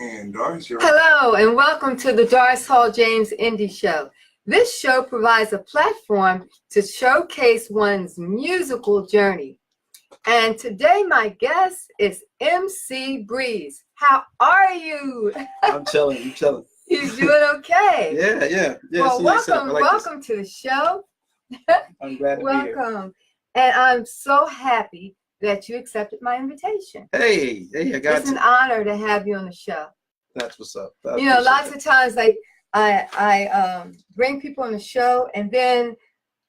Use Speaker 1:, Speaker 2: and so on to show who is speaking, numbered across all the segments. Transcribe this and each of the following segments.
Speaker 1: And Doris, you're
Speaker 2: Hello, and welcome to the Doris Hall James Indie Show. This show provides a platform to showcase one's musical journey. And today my guest is MC Breeze. How are you?
Speaker 3: I'm chilling.
Speaker 2: You doing okay?
Speaker 3: Yeah.
Speaker 2: Well, welcome to the show.
Speaker 3: I'm glad to be here.
Speaker 2: Welcome. And I'm so happy that you accepted my invitation.
Speaker 3: Hey, I got
Speaker 2: It's an honor to have you on the show.
Speaker 3: That's what's up.
Speaker 2: You know, lots of times, like I bring people on the show, and then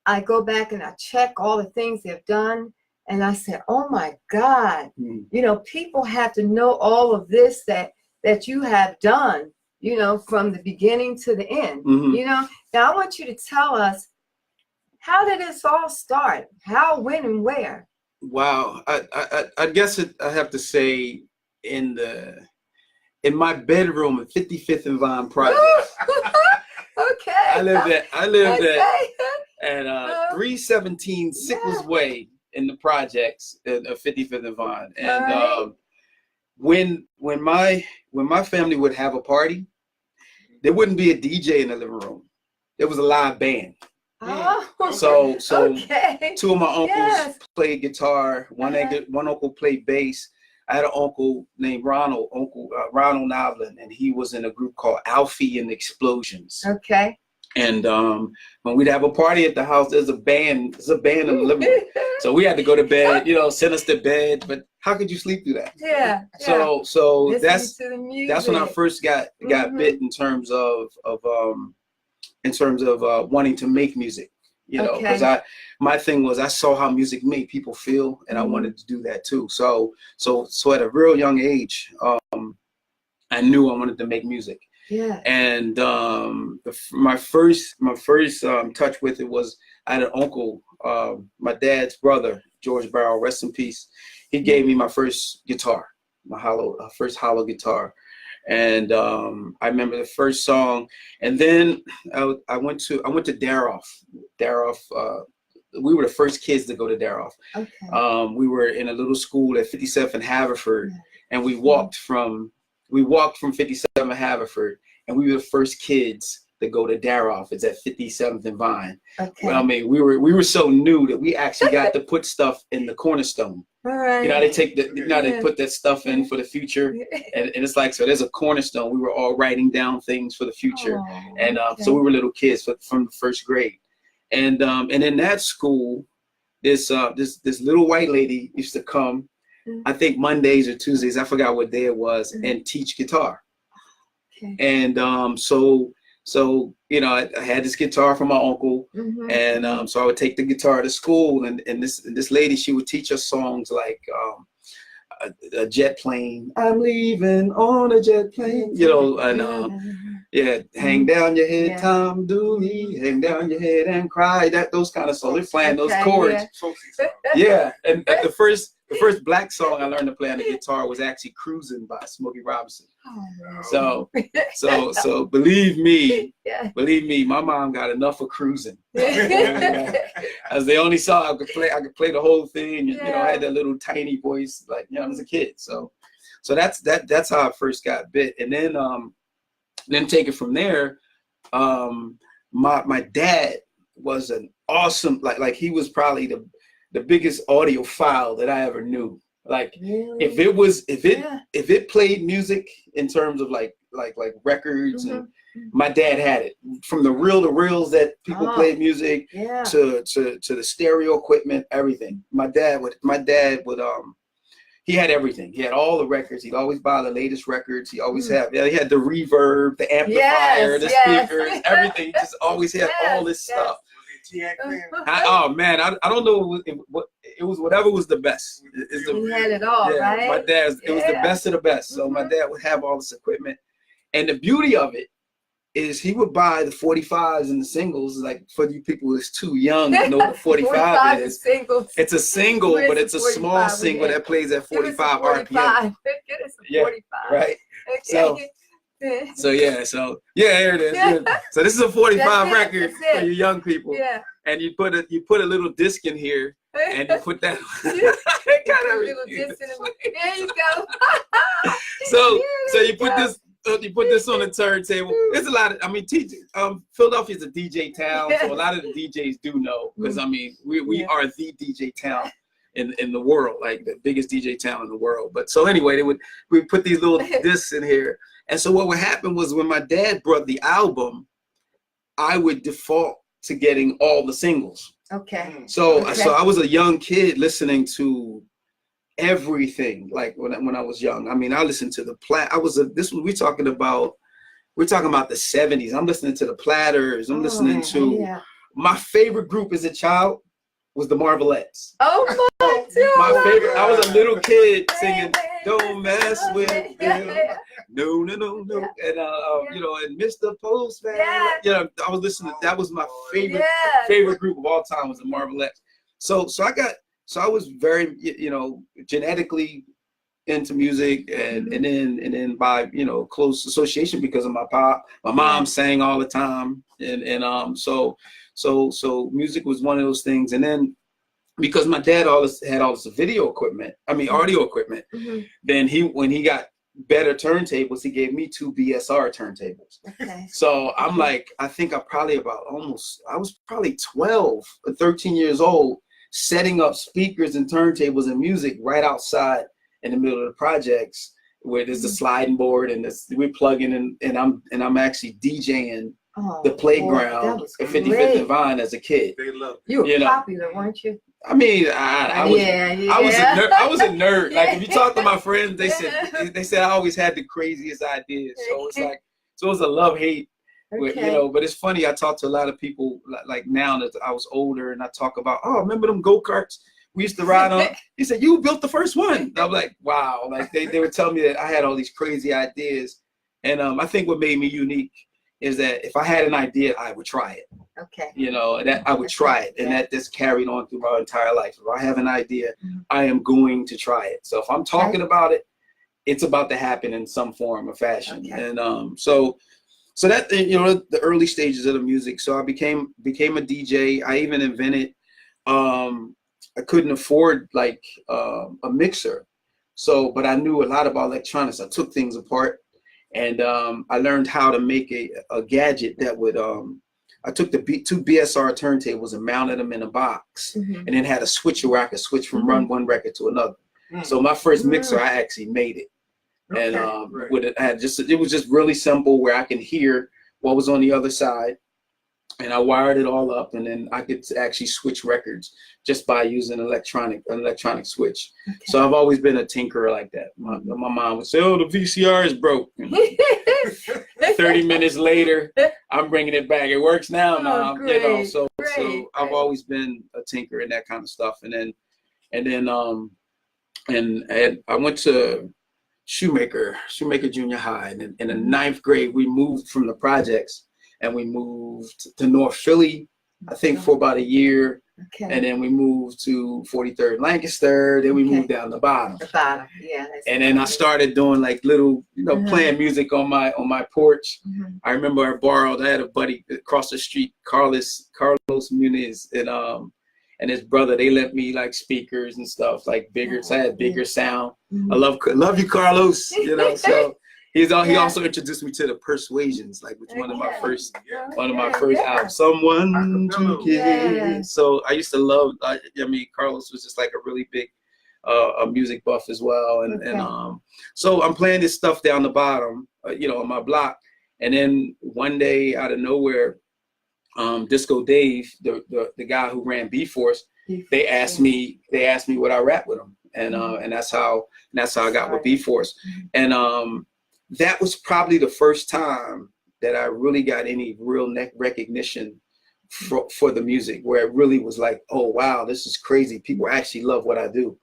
Speaker 2: I go back and I check all the things they've done, and I say, "Oh my God!" You know, people have to know all of this that you have done. You know, from the beginning to the end. You know, now I want you to tell us, how did this all start? How, when, and where?
Speaker 3: Wow, I guess I have to say in my bedroom at 55th and Vine Project.
Speaker 2: Okay.
Speaker 3: I lived at 317 Sickles Way in the projects of 55th and Vine. And when my family would have a party, there wouldn't be a DJ in the living room. There was a live band.
Speaker 2: Oh,
Speaker 3: so
Speaker 2: okay.
Speaker 3: Two of my uncles played guitar. One uncle played bass. I had an uncle named Ronald Novlin, and he was in a group called Alfie and the Explosions.
Speaker 2: Okay.
Speaker 3: And when we'd have a party at the house, there's a band in the living room. So we had to go to bed, send us to bed. But how could you sleep through that?
Speaker 2: Yeah.
Speaker 3: So that's when I first got bit in terms of wanting to make music. Because my thing was I saw how music made people feel, and I wanted to do that too. So at a real young age, I knew I wanted to make music.
Speaker 2: Yeah.
Speaker 3: And my first touch with it was I had an uncle, my dad's brother, George Barrow, rest in peace. He gave me my first guitar, first hollow guitar. And I remember the first song, and then I went to Daroff. We were the first kids to go to Daroff.
Speaker 2: Okay.
Speaker 3: We were in a little school at 57th and Haverford, and we walked from 57th and Haverford, and we were the first kids to go to Daroff. It's at 57th and Vine.
Speaker 2: Okay.
Speaker 3: Well, I mean, we were so new that we actually got to put stuff in the cornerstone.
Speaker 2: All right.
Speaker 3: They take they put that stuff in for the future, and it's like, so there's a cornerstone. We were all writing down things for the future, so we were little kids from the first grade, and in that school, this little white lady used to come, I think Mondays or Tuesdays, I forgot what day it was, and teach guitar.
Speaker 2: Okay.
Speaker 3: And so I had this guitar from my uncle, and so I would take the guitar to school, and this lady, she would teach us songs like a jet plane. I'm leaving on a jet plane, and hang down your head, Tom Dooley, hang down your head and cry. Those kind of songs. They're playing those chords. Yeah, and the first black song I learned to play on the guitar was actually "Cruising" by Smokey Robinson. So believe me, my mom got enough of cruising. As the only song I could play the whole thing. And, I had that little tiny voice, like I was a kid. So that's how I first got bit, and then take it from there. My dad was an awesome, like he was probably the biggest audiophile that I ever knew. Like,
Speaker 2: really?
Speaker 3: if it played music in terms of like records, and my dad had it, from the reel to reels that people played music to the stereo equipment, everything. My dad would he had everything. He had all the records. He'd always buy the latest records. He always had the reverb, the amplifier, the speakers, everything. He just always had all this stuff. Oh man, I don't know what it was. Whatever was the best.
Speaker 2: He had it all, right?
Speaker 3: My dad, it was the best of the best. So my dad would have all this equipment, and the beauty of it is he would buy the 45s and the singles. Like, for you people who's too young to know what a 45 is. It's a single, but it's a small single that plays at 45 RPM.
Speaker 2: Get us a 45.
Speaker 3: Right.
Speaker 2: Okay.
Speaker 3: So here it is. Yeah. So this is a 45 record for you young people.
Speaker 2: Yeah.
Speaker 3: And you put a little disc in here, and you put that.
Speaker 2: Little diss in the, there you go.
Speaker 3: So you put this. You put this on the turntable. There's a lot of, I mean, Philadelphia's a DJ town, so a lot of the DJs do know, because I mean, we are the DJ town in the world, like the biggest DJ town in the world. But so anyway, we put these little discs in here, and so what would happen was when my dad brought the album, I would default to getting all the singles.
Speaker 2: Okay.
Speaker 3: So I was a young kid listening to everything, like when I was young. I mean, I listened to the we're talking about the 70s. I'm listening to the Platters. I'm listening to my favorite group as a child was the Marvelettes.
Speaker 2: Oh
Speaker 3: my favorite. I was a little kid singing "Don't Mess with Them." No, no, no, no. And you know, and Mr. Postman. You know, I was listening. That was my favorite group of all time, was the Marvelettes. So I was very, you know, genetically into music, and then by, you know, close association because of my mom sang all the time, and so music was one of those things. And then because my dad had all this video equipment, audio equipment, then when he got better turntables, he gave me 2 BSR turntables. Okay. So I'm like, I think I was probably 12 or 13 years old, setting up speakers and turntables and music right outside in the middle of the projects, where there's a sliding board and we're plugging in, and I'm actually DJing the playground at 55th and Vine as a kid.
Speaker 1: They love
Speaker 2: you. You were popular, weren't you?
Speaker 3: I mean, I was a nerd. Like, if you talk to my friends, they said I always had the craziest ideas. So it's like, it was a love-hate. You know, but it's funny, I talk to a lot of people like now that I was older, and I talk about, remember them go-karts we used to ride on? He said, you built the first one. I'm like, wow. Like, they would tell me that I had all these crazy ideas. And I think what made me unique is that if I had an idea, I would try it. Okay. You know, that I would try it, and that just carried on through my entire life. If I have an idea, I am going to try it. So if I'm talking about it, it's about to happen in some form or fashion. Okay. And so that, you know, the early stages of the music. So I became a DJ. I even invented, I couldn't afford like a mixer. So, but I knew a lot about electronics. I took things apart, and I learned how to make a gadget that would, I took the 2 BSR turntables and mounted them in a box, and then had a switcher where I could switch from one record to another. So my first mixer, I actually made it. And it was just really simple, where I can hear what was on the other side, and I wired it all up, and then I could actually switch records just by using an electronic switch. Okay. So I've always been a tinkerer like that. My mom would say, "Oh, the VCR is broke." 30 minutes later, I'm bringing it back. It works now, Mom. Great, you know, so I've always been a tinker and that kind of stuff. And I went to Shoemaker Junior High, and in the 9th grade, we moved from the projects, and we moved to North Philly, I think, for about a year. Okay. And then we moved to 43rd Lancaster. Then we moved down the bottom. The bottom, yeah. And then I started doing like little, you know, playing music on my porch. I remember I had a buddy across the street, Carlos Muniz, and his brother. They lent me like speakers and stuff, like bigger. So I had bigger sound. I love you, Carlos. You know, so. He also introduced me to the Persuasions, like which one of my first albums, Someone to Kiss. So I used to love. Carlos was just like a really big a music buff as well, and so I'm playing this stuff down the bottom, you know, on my block, and then one day out of nowhere, Disco Dave, the guy who ran B-Force, they asked me would I rap with him, and that's how I got with B-Force, and that was probably the first time that I really got any real recognition for the music, where it really was like, oh wow, this is crazy. People actually love what I do.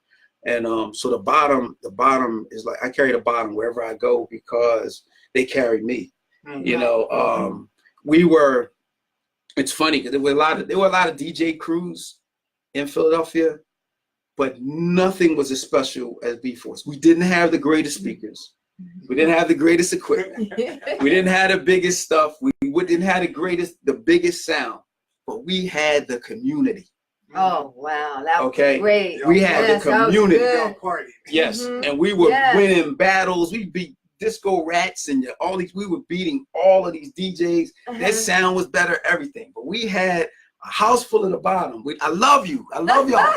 Speaker 3: And so the bottom is like, I carry the bottom wherever I go because they carry me. You know, it's funny because there were a lot of DJ crews in Philadelphia, but nothing was as special as B-Force. We didn't have the greatest speakers. We didn't have the greatest equipment. We didn't have the biggest stuff. We didn't have the biggest sound, but we had the community.
Speaker 2: Oh wow, that was
Speaker 3: Okay.
Speaker 2: great.
Speaker 3: We had
Speaker 2: Yes,
Speaker 3: the
Speaker 2: that was
Speaker 3: community.
Speaker 2: good.
Speaker 1: Party.
Speaker 3: Yes,
Speaker 2: Mhm.
Speaker 3: and we were
Speaker 2: Yes.
Speaker 3: winning battles. We beat Disco Rats and all these. We were beating all of these DJs. Their sound was better, everything. But we had a house full of the bottom. I love you. I love y'all.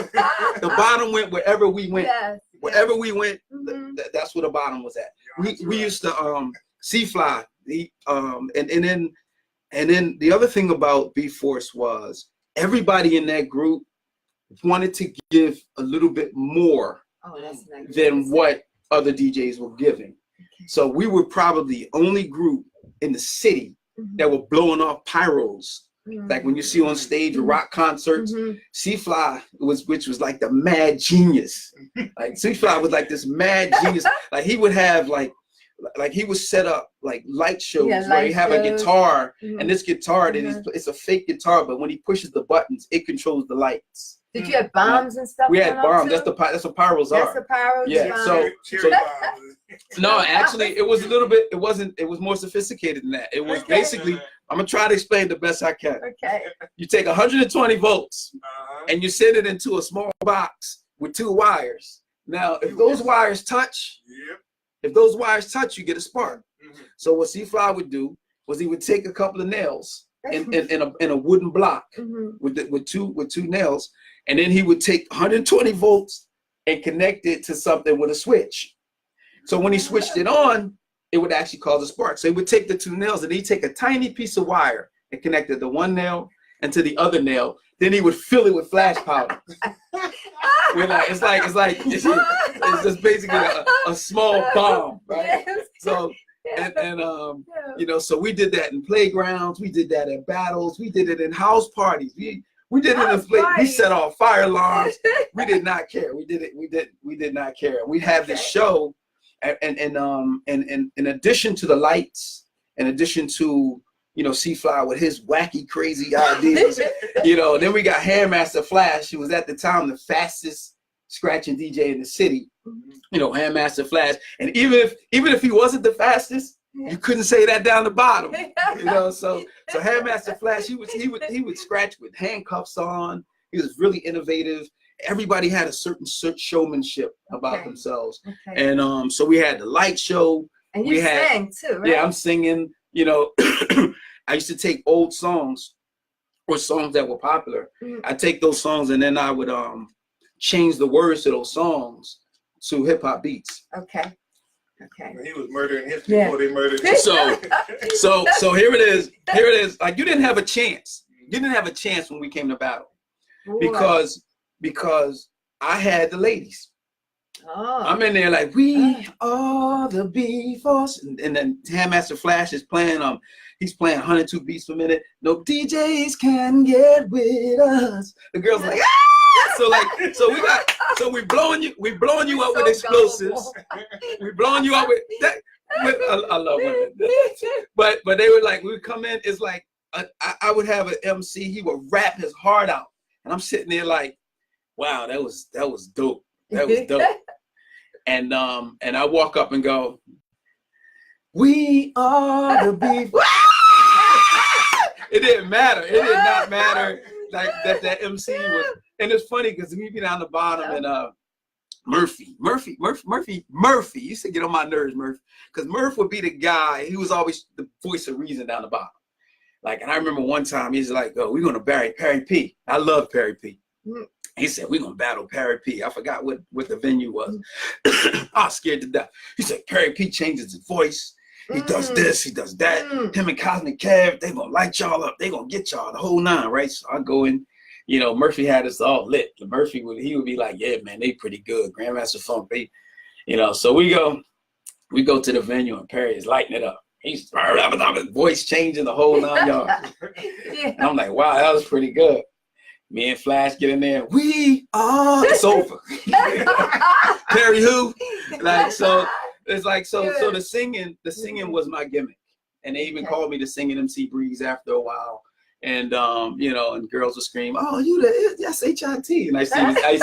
Speaker 3: The bottom went wherever we went.
Speaker 2: Yes.
Speaker 3: Wherever we went,
Speaker 2: Mhm.
Speaker 3: that's where the bottom was at. We used to C-Fly. And then the other thing about B-Force was everybody in that group wanted to give a little bit more
Speaker 2: That's nice.
Speaker 3: than what other DJs were giving.
Speaker 2: Okay.
Speaker 3: So we were probably the only group in the city that were blowing off pyros. Like when you see on stage or rock concerts, C-Fly which was like the mad genius. Like C-Fly was like this mad genius. Like he would have like he would set up like light shows where he have a guitar, and this guitar that it's a fake guitar, but when he pushes the buttons, it controls the lights.
Speaker 2: Did you have bombs and stuff?
Speaker 3: We had bombs. That's what pyros are.
Speaker 2: That's the pyros.
Speaker 3: Yeah. So no, actually, it was a little bit. It wasn't. It was more sophisticated than that. It was basically. I'm gonna try to explain the best I can.
Speaker 2: Okay.
Speaker 3: You take 120 volts and you send it into a small box with 2 wires. Now, if those wires touch, you get a spark. So what C-Fly would do was he would take a couple of nails in a wooden block with two nails, and then he would take 120 volts and connect it to something with a switch. So when he switched it on, it would actually cause a spark. So he would take the 2 nails and he'd take a tiny piece of wire and connect it to one nail and to the other nail. Then he would fill it with flash powder. It's just basically a small bomb, right? So you know, so we did that in playgrounds, we did that at battles, we did it in house parties. We did it in we set off fire alarms. We did not care. We did not care. We had this show. And in addition to the lights, in addition to, you know, C-Fly with his wacky, crazy ideas, you know, then we got Handmaster Flash, who was at the time the fastest scratching DJ in the city, you know, Handmaster Flash. And even if he wasn't the fastest, you couldn't say that down the bottom, you know. So Handmaster Flash, he would scratch with handcuffs on. He was really innovative. Everybody had a certain showmanship about themselves. And so we had the light show.
Speaker 2: And you sang too, right?
Speaker 3: Yeah, I'm singing, you know. I used to take old songs or songs that were popular. I'd take those songs and then I would change the words to those songs to hip hop beats.
Speaker 2: Okay.
Speaker 1: He was murdering his people. They murdered him.
Speaker 3: So here it is. Here it is. Like you didn't have a chance. You didn't have a chance when we came to battle. Because I had the ladies. I'm in there like, we are the B-Force. And then Handmaster Flash is playing, he's playing 102 beats per minute. No DJs can get with us. The girls are like, ah! So we blowing you up with explosives. We blowing you up with that. I love women. But they were like, we would come in, it's like, I would have an MC, he would rap his heart out. And I'm sitting there like, wow, that was dope. That was dope. And I walk up and go, we are the beef. It didn't matter. It did not matter like that MC was. And it's funny because we be down the bottom and Murphy used to get on my nerves, Murphy. Because Murph would be the guy, he was always the voice of reason down the bottom. Like, and I remember one time he's like, oh, we're gonna bury Perry P. I love Perry P. He said, we're gonna battle Perry P. I forgot what the venue was. I was scared to death. He said, Perry P changes his voice. He does this, he does that. Him and Cosmic Kev, they gonna light y'all up. They gonna get y'all the whole 9, right? So I go in, you know, Murphy had us all lit. Murphy would be like, yeah, man, they pretty good. Grandmaster Funk, they, you know, so we go to the venue and Perry is lighting it up. He's his voice changing the whole 9 yards. And I'm like, wow, that was pretty good. Me and Flash get in there. We are. It's over. Perry who? Like so. It's like so. So the singing was my gimmick, and they even called me the singing MC Breeze after a while. And you know, and girls would scream, "Oh, that's HIT!" And I used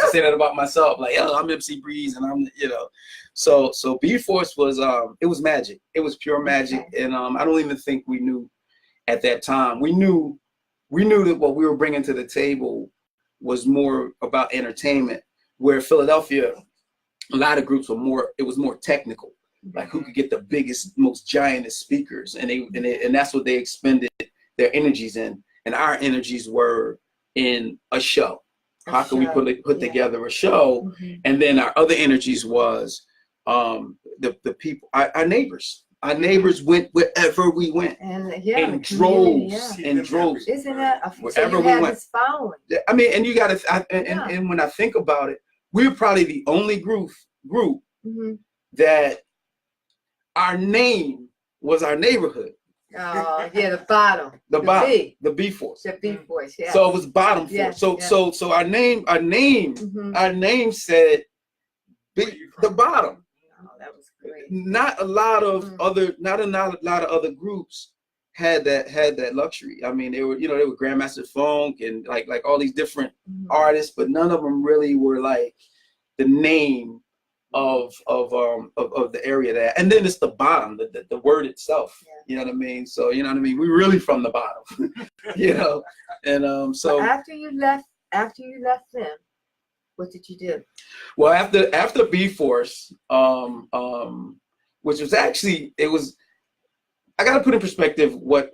Speaker 3: to say that about myself, like, "Oh, I'm MC Breeze," and I'm, you know. So B-Force was it was magic. It was pure magic, and I don't even think we knew at that time. We knew that what we were bringing to the table was more about entertainment, where Philadelphia, a lot of groups were more, it was more technical, like who could get the biggest, most giantest speakers, and that's what they expended their energies in, and our energies were in a show. How can we put together a show? And then our other energies was the people, our neighbors. Our neighbors went wherever we went,
Speaker 2: and
Speaker 3: in droves, in droves.
Speaker 2: Isn't that
Speaker 3: wherever
Speaker 2: so
Speaker 3: we went?
Speaker 2: This following.
Speaker 3: I mean, and you got to, and when I think about it, we're probably the only group that our name was our neighborhood.
Speaker 2: Oh yeah, the bottom.
Speaker 3: The bottom. The B Force.
Speaker 2: The B Force. Yeah.
Speaker 3: So it was bottom force. So our name said the bottom.
Speaker 2: Oh, that was great.
Speaker 3: Not a lot of other groups had that luxury. I mean, they were Grandmaster Funk and like all these different artists, but none of them really were like the name of the area there. And then it's the bottom, the word itself. Yeah. You know what I mean? So you know what I mean? We're really from the bottom. You know? And so
Speaker 2: but after you left them, what did you do?
Speaker 3: Well, after B Force, which was actually, I gotta put in perspective what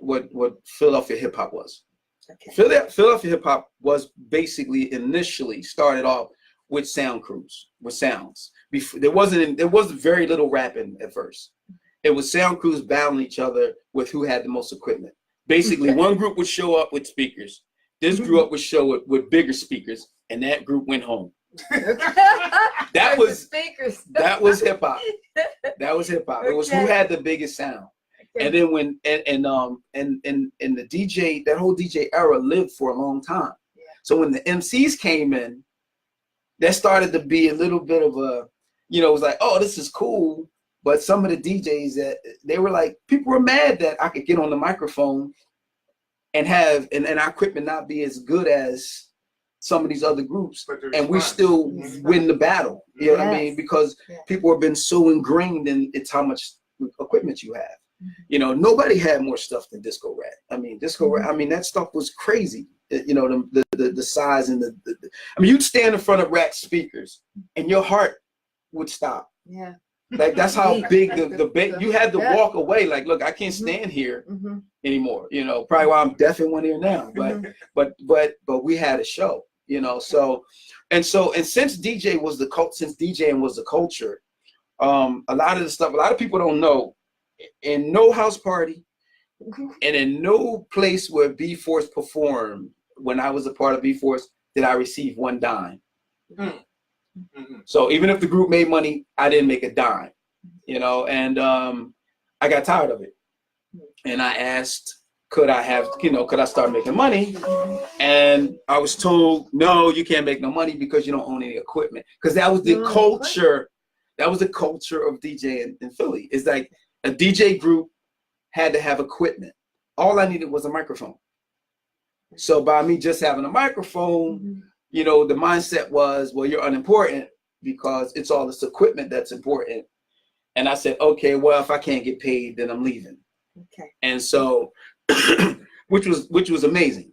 Speaker 3: Philadelphia hip hop was. Okay. Philadelphia hip hop was basically initially started off with sound crews, with sounds. There was very little rapping at first. It was sound crews battling each other with who had the most equipment. Basically, one group would show up with speakers. This group would show up with bigger speakers, and that group went home. That was hip hop. That was hip hop. It was who had the biggest sound. Okay. And then when and the DJ, that whole DJ era lived for a long time. Yeah. So when the MCs came in, that started to be a little bit of a, it was like, oh, this is cool. But some of the DJs that they were like, people were mad that I could get on the microphone and have and our equipment not be as good as some of these other groups, and we still win the battle. You know what I mean? Because people have been so ingrained in it's how much equipment you have. Nobody had more stuff than Disco Rat. I mean, that stuff was crazy. The size and you'd stand in front of Rat speakers and your heart would stop. Yeah. Like that's how big the you had to walk away. Like, look, I can't stand here anymore. Probably why I'm deaf in one ear now. But we had a show. So since DJing was the culture, a lot of people don't know, in no house party and in no place where B Force performed when I was a part of B Force did I receive one dime. So even if the group made money, I didn't make a dime, and I got tired of it. And I asked, could I start making money? And I was told, no, you can't make no money because you don't own any equipment. Because that was the culture. That was the culture of DJing in Philly. It's like a DJ group had to have equipment. All I needed was a microphone. So by me just having a microphone, the mindset was, well, you're unimportant because it's all this equipment that's important. And I said, okay, well, if I can't get paid, then I'm leaving. Okay. And so, which was amazing,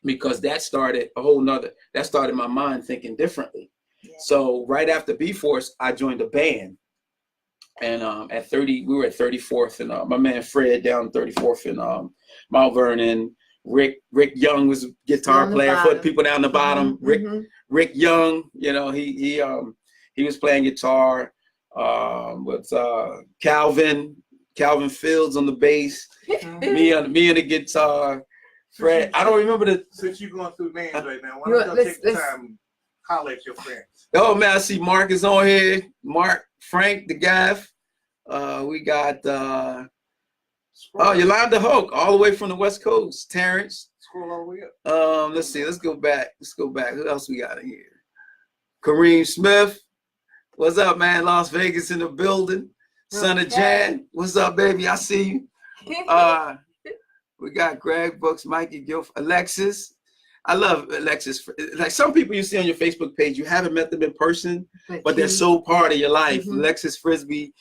Speaker 3: because that started my mind thinking differently. Yeah. So right after B Force, I joined a band. And we were at 34th, and my man Fred down 34th in Mount Vernon. Rick Young was a guitar player for the people down the bottom. Rick Young, he was playing guitar with Calvin Fields on the bass, me on the guitar. Fred, I don't remember
Speaker 1: Since you're going through names right now, why don't you take the time and holler at your friends?
Speaker 3: Oh man, I see Mark is on here. Mark, Frank, the Gaff. We got Yolanda Hoke, all the way from the West Coast. Terrence.
Speaker 1: Scroll all the way up.
Speaker 3: Let's see. Let's go back. Who else we got in here? Kareem Smith. What's up, man? Las Vegas in the building. Son of Jan. What's up, baby? I see you. We got Greg Brooks, Mikey Guilford, Alexis. I love Alexis. Like some people you see on your Facebook page, you haven't met them in person, but they're so part of your life. Alexis Frisbee,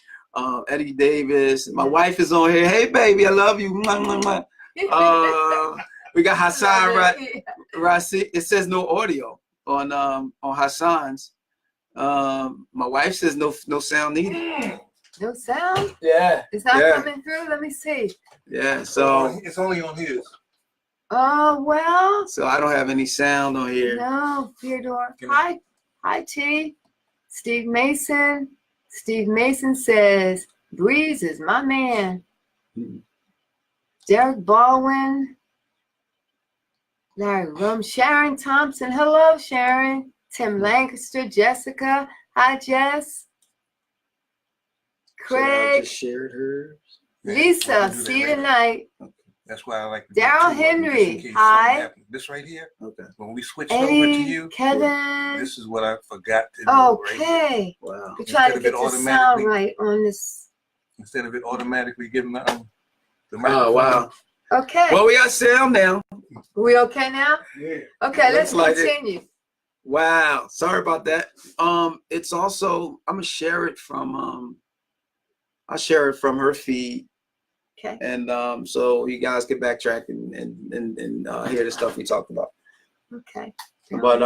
Speaker 3: Eddie Davis. My wife is on here. Hey, baby, I love you. We got Hassan Rasi. It says no audio. on Hassan's. My wife says no sound needed.
Speaker 2: No sound?
Speaker 3: Yeah.
Speaker 2: It's not coming through? Let me see.
Speaker 3: Yeah, so
Speaker 1: it's only on his.
Speaker 2: Oh, well.
Speaker 3: So I don't have any sound on here.
Speaker 2: No, Theodore. Hi, T. Steve Mason. Steve Mason says, Breeze is my man. Derek Baldwin. Larry Rum. Sharon Thompson. Hello, Sharon. Tim Lancaster. Jessica. Hi, Jess.
Speaker 3: So I
Speaker 2: Craig.
Speaker 3: just shared hers.
Speaker 2: Lisa. See you tonight.
Speaker 1: Okay. That's why I like to
Speaker 2: Daryl Henry. Hi.
Speaker 1: This right here.
Speaker 3: Okay.
Speaker 1: When we switched
Speaker 2: Eddie,
Speaker 1: over to you,
Speaker 2: Kevin.
Speaker 1: this is what I forgot to do. Right here.
Speaker 2: Okay.
Speaker 3: Wow.
Speaker 2: We're trying to
Speaker 1: Instead
Speaker 2: get
Speaker 1: of
Speaker 2: the
Speaker 1: it
Speaker 2: sound right on this.
Speaker 1: Instead of it automatically giving the
Speaker 3: Oh
Speaker 1: microphone.
Speaker 3: wow.
Speaker 2: Okay.
Speaker 3: Well, we got sound now.
Speaker 2: We okay now?
Speaker 1: Yeah.
Speaker 2: Okay, let's
Speaker 3: Looks like it.
Speaker 2: continue.
Speaker 3: Wow. Sorry about that. It's also I'm gonna share it from I'll share it from her feed.
Speaker 2: Okay.
Speaker 3: And so you guys can backtrack and hear the stuff we talked about.
Speaker 2: Okay.
Speaker 3: But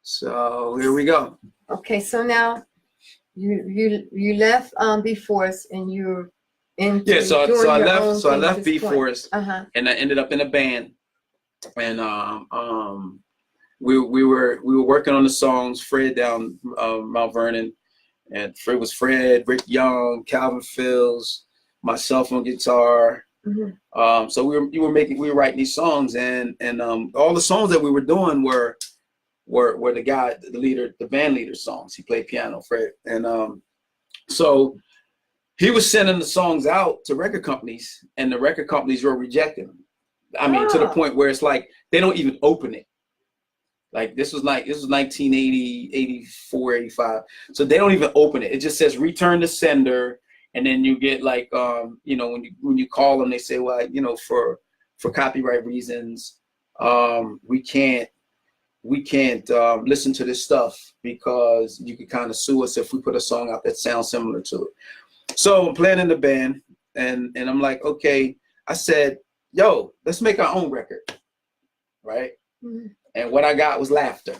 Speaker 3: so here we go.
Speaker 2: Okay, so now you left B-Force and you're into
Speaker 3: Yeah, so
Speaker 2: doing
Speaker 3: I
Speaker 2: your
Speaker 3: left
Speaker 2: own
Speaker 3: so I
Speaker 2: thing at
Speaker 3: left
Speaker 2: this point.
Speaker 3: B-Force
Speaker 2: Uh-huh.
Speaker 3: and I ended up in a band. And we were working on the songs. Fred down Mount Vernon, and Fred, Rick Young, Calvin Fields, myself on guitar.
Speaker 2: Mm-hmm.
Speaker 3: So we were writing these songs, and all the songs that we were doing were the band leader songs. He played piano, Fred, and so he was sending the songs out to record companies, and the record companies were rejecting them. I mean, to the point where it's like they don't even open it. Like this was 1980, 84, 85. So they don't even open it. It just says return to sender. And then you get like, when you call them, they say, well, for copyright reasons, we can't listen to this stuff because you could kind of sue us if we put a song out that sounds similar to it. So I'm playing in the band and I'm like, okay, I said, yo, let's make our own record. Right. Mm-hmm. And what I got was laughter.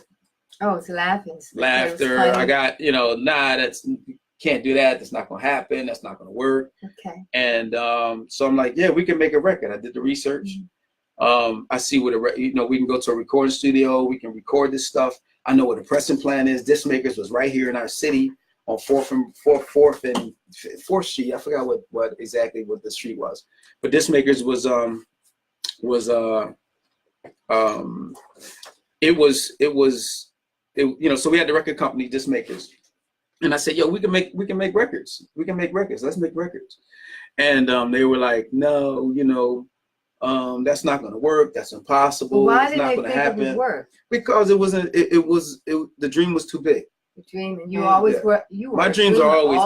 Speaker 2: Oh, it's laughing.
Speaker 3: Laughter. I got, that's can't do that. That's not going to happen. That's not going to work.
Speaker 2: Okay.
Speaker 3: And so I'm like, yeah, we can make a record. I did the research. Mm-hmm. I see what we can go to a recording studio. We can record this stuff. I know what the pressing plan is. Disc Makers was right here in our city on 4th and 4th Street. I forgot what exactly the street was, but Disc Makers was so we had the record company Disc Makers, and I said, yo, we can make records. Let's make records. And they were like, no, that's not going to work. That's impossible.
Speaker 2: Well, why
Speaker 3: it's
Speaker 2: did
Speaker 3: not
Speaker 2: they
Speaker 3: going to
Speaker 2: think
Speaker 3: happen.
Speaker 2: it would work?
Speaker 3: Because it wasn't. The dream was too big.
Speaker 2: The dream, and you always were.
Speaker 3: My dreams are always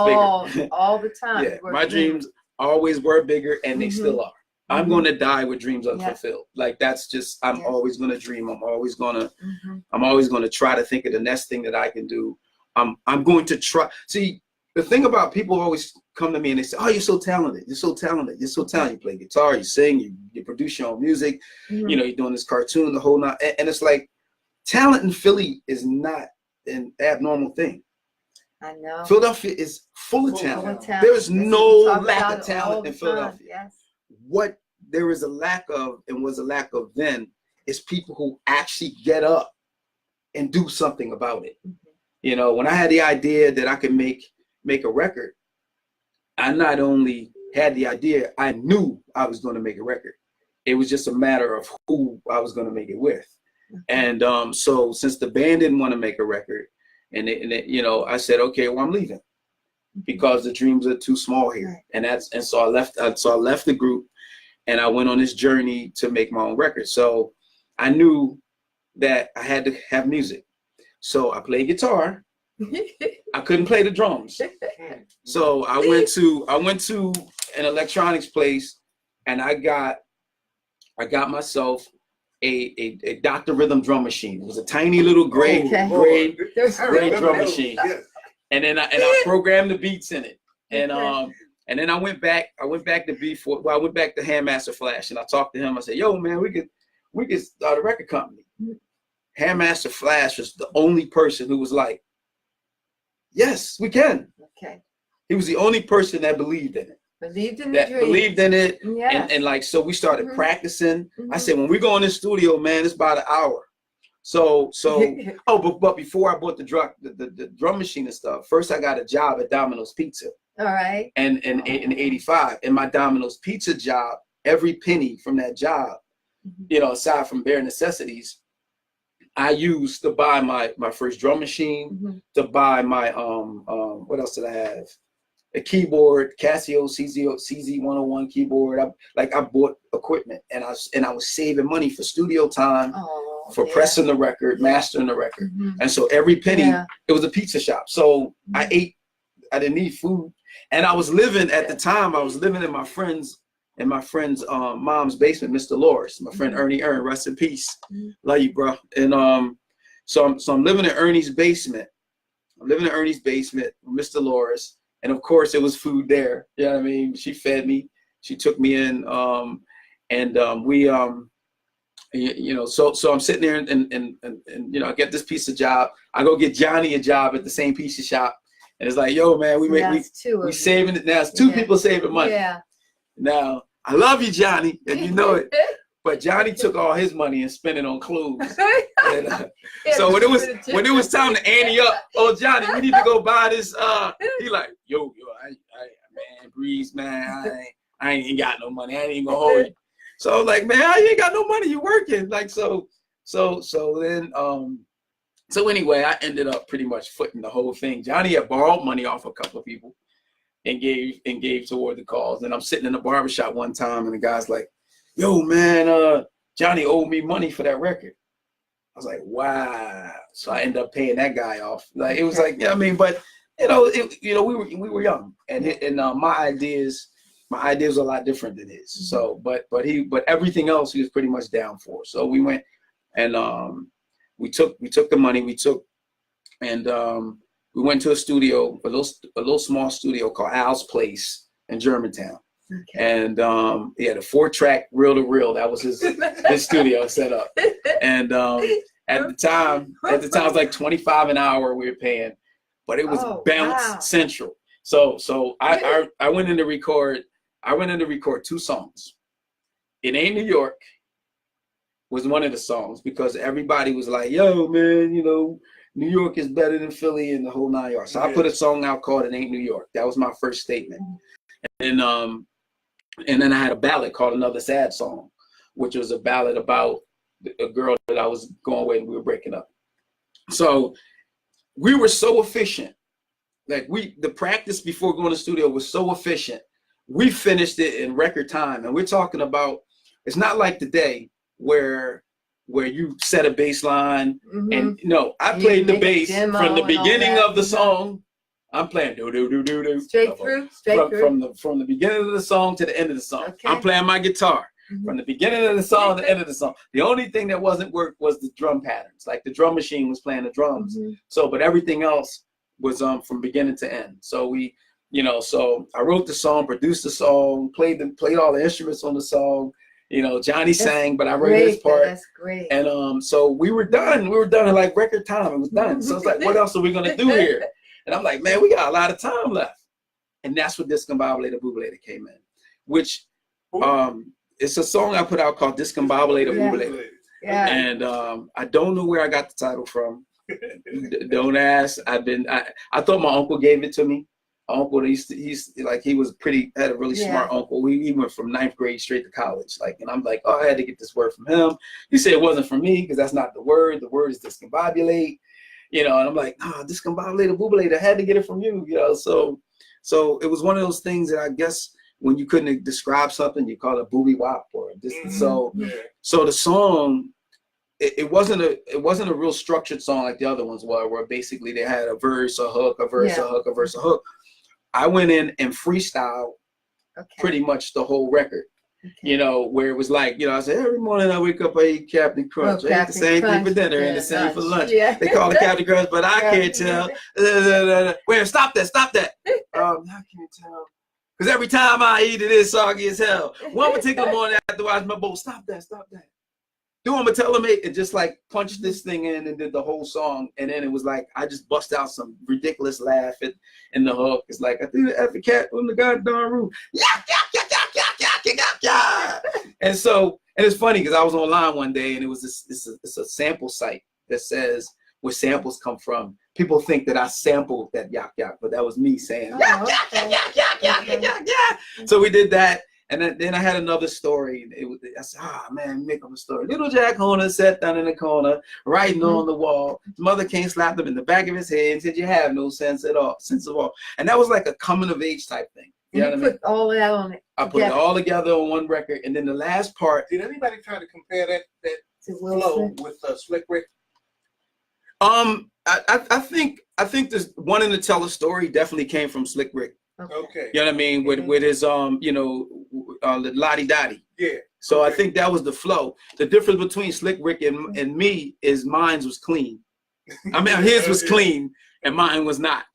Speaker 2: bigger all the time.
Speaker 3: Yeah, my dreams always were bigger, and they still are. I'm going to die with dreams unfulfilled. Like that's just. I'm always going to dream. I'm always going to try to think of the next thing that I can do. I'm going to try. See, the thing about people always come to me and they say, "Oh, you're so talented. You're so talented. You're so talented. You play guitar. You sing. You produce your own music. You're doing this cartoon, the whole night." And it's like, talent in Philly is not an abnormal thing.
Speaker 2: I know.
Speaker 3: Philadelphia is full of talent. There's no lack of talent in Philadelphia.
Speaker 2: Yes.
Speaker 3: What there is a lack of, and was a lack of then, is people who actually get up and do something about it. When I had the idea that I could make a record, I not only had the idea, I knew I was going to make a record. It was just a matter of who I was going to make it with. And so since the band didn't want to make a record, and I said, okay, well, I'm leaving because the dreams are too small here. And so I left the group and I went on this journey to make my own record. So I knew that I had to have music. So I played guitar. I couldn't play the drums. So I went to an electronics place and I got myself a Dr. Rhythm drum machine. It was a tiny little gray drum machine. And then I programmed the beats in it. And then I went back to B4. I went back to Handmaster Flash and I talked to him. I said, yo, man, we could start a record company. Handmaster Flash was the only person who was like, yes, we can.
Speaker 2: Okay.
Speaker 3: He was the only person that believed in it.
Speaker 2: Believed in the dream.
Speaker 3: Believed in it.
Speaker 2: Yes.
Speaker 3: And like, so we started practicing.
Speaker 2: Mm-hmm.
Speaker 3: I said, when we go in the studio, man, it's about an hour. So but before I bought the drum machine and stuff, first I got a job at Domino's Pizza.
Speaker 2: All right.
Speaker 3: And in 85, in my Domino's Pizza job, every penny from that job, you know, aside from bare necessities, I used to buy my first drum machine, to buy my what else did I have? A keyboard, Casio CZ101 keyboard. I bought equipment, and I was saving money for studio time, for pressing the record, mastering the record. And so every penny, it was a pizza shop. So I didn't need food. And I was living at the time, I was living in my friend's mom's basement, Mr. Doris, my friend Ernie Earn, rest in peace. Love you, bro. And so I'm living in Ernie's basement. I'm living in Ernie's basement with Mr. Doris. And of course it was food there. You know what I mean? She fed me, she took me in, we you know, so I'm sitting there and you know, I get this pizza job. I go get Johnny a job at the same pizza shop. And it's like, yo, man, we saving it now. It's two people saving money. Yeah. Now, I love you, Johnny, and you know it. But Johnny took all his money and spent it on clothes. And, so when it was time to ante up, oh, Johnny, we need to go buy this. He like, yo, man, Breeze, man, I ain't got no money. I ain't gonna hold you. So I was like, man, you ain't got no money. You working? Like, so then, so anyway, I ended up pretty much footing the whole thing. Johnny had borrowed money off a couple of people and gave toward the cause. And I'm sitting in the barbershop one time, and the guy's like, yo, man, Johnny owed me money for that record. I was like, wow. So I ended up paying that guy off. Like, it was like, yeah, I mean, but we were young, and my ideas were a lot different than his. So, but everything else he was pretty much down for. So we went and we took the money we went to a studio, a little small studio called Al's Place in Germantown. Okay. And he had a 4-track reel-to-reel. That was his studio set up. And at the time it was like $25 an hour we were paying, but it was Bounce Central. So I went in to record 2 songs. It Ain't New York was one of the songs, because everybody was like, yo, man, you know, New York is better than Philly and the whole 9 yards. So I put a song out called It Ain't New York. That was my first statement. And then I had a ballad called Another Sad Song, which was a ballad about a girl that I was going with and we were breaking up. So we were so efficient. Like the practice before going to the studio was so efficient. We finished it in record time. And we're talking about, it's not like today where you set a bass line and I played the bass from the beginning of the song. I'm playing do do do do do
Speaker 2: straight through
Speaker 3: from the beginning of the song to the end of the song. Okay. I'm playing my guitar from the beginning of the song to the end of the song. The only thing that wasn't work was the drum patterns. Like the drum machine was playing the drums. So, but everything else was from beginning to end. So so I wrote the song, produced the song, played all the instruments on the song. Johnny sang, but I wrote his part.
Speaker 2: That's great.
Speaker 3: And so we were done. We were done in like record time. It was done. So it's like, what else are we gonna do here? And I'm like, man, we got a lot of time left. And that's what Discombobulator Boobulator came in, which it's a song I put out called Discombobulator Boobulator. Yeah. And I don't know where I got the title from. Don't ask. I thought my uncle gave it to me. My uncle, he had a really smart uncle. He went from 9th grade straight to college. And I'm like, oh, I had to get this word from him. He said it wasn't from me because that's not the word. The word is discombobulate. And I'm like, discombobulator, boobulator, I had to get it from you, So it was one of those things that I guess when you couldn't describe something, you call it booby wop or this. So the song, it wasn't a real structured song like the other ones were, where basically they had a verse, a hook, a verse, a hook, a verse, a hook. I went in and freestyled pretty much the whole record. Where it was like, I said, every morning I wake up, I eat Captain Crunch. I eat the same thing for dinner and the same for lunch. Yeah. They call it Captain Crunch, but I can't tell. Wait, stop that. I can't tell. Because every time I eat it, it's soggy as hell. One particular morning after I watch my bowl, stop that. do him a telemate, and just like punched this thing in and did the whole song. And then it was like, I just bust out some ridiculous laugh in the hook. It's like, I threw the effing cat on the goddamn roof. Yak, yak, yak, yak, yak, yak, yak, yak, yak. And so, and it's funny because I was online one day and it was it's a sample site that says where samples come from. People think that I sampled that yak, yak, but that was me saying, yak, yak, yak, yak, yak, yak, yak, yak, yak. So we did that. And then I had another story. I said, man, make up a story. Little Jack Horner sat down in the corner, writing on the wall. His mother came, slapped him in the back of his head and said, you have no sense of all. And that was like a coming of age type thing. You know what I mean?
Speaker 2: Put all of that on it.
Speaker 3: I put it all together on one record. And then the last part.
Speaker 1: Did anybody try to compare that flow with Slick Rick?
Speaker 3: I think this Wanting to Tell a Story definitely came from Slick Rick.
Speaker 1: Okay.
Speaker 3: You know what I mean? With his Lottie Dottie.
Speaker 1: Yeah.
Speaker 3: So I think that was the flow. The difference between Slick Rick and me is mine was clean. I mean, his was clean and mine was not.